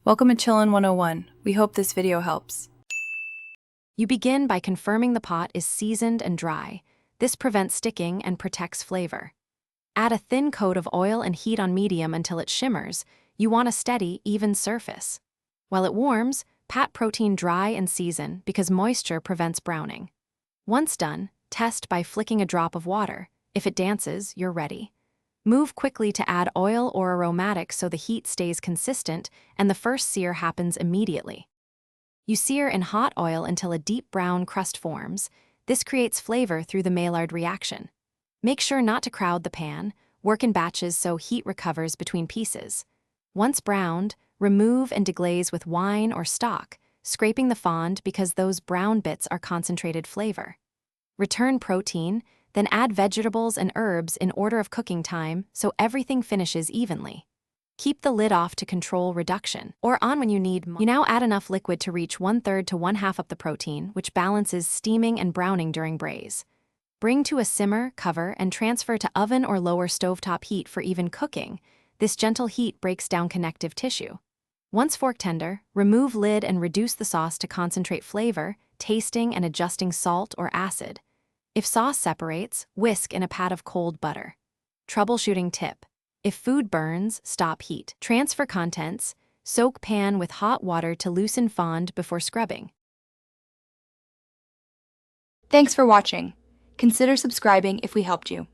Welcome to Chillin' 101. We hope this video helps. You begin by confirming the pot is seasoned and dry. This prevents sticking and protects flavor. Add a thin coat of oil and heat on medium until it shimmers. You want a steady, even surface. While it warms, pat protein dry and season because moisture prevents browning. Once done, test by flicking a drop of water. If it dances, you're ready. Move quickly to add oil or aromatics so the heat stays consistent and the first sear happens immediately. You sear in hot oil until a deep brown crust forms. This creates flavor through the Maillard reaction. Make sure not to crowd the pan. Work in batches so heat recovers between pieces. Once browned, remove and deglaze with wine or stock, scraping the fond because those brown bits are concentrated flavor. Return protein, then add vegetables and herbs in order of cooking time so everything finishes evenly. Keep the lid off to control reduction, or on when you need more. You now add enough liquid to reach 1/3 to 1/2 of the protein, which balances steaming and browning during braise. Bring to a simmer, cover, and transfer to oven or lower stovetop heat for even cooking. This gentle heat breaks down connective tissue. Once fork tender, remove lid and reduce the sauce to concentrate flavor, tasting and adjusting salt or acid. If sauce separates, whisk in a pat of cold butter. Troubleshooting tip. If food burns, stop heat. Transfer contents. Soak pan with hot water to loosen fond before scrubbing. Thanks for watching. Consider subscribing if we helped you.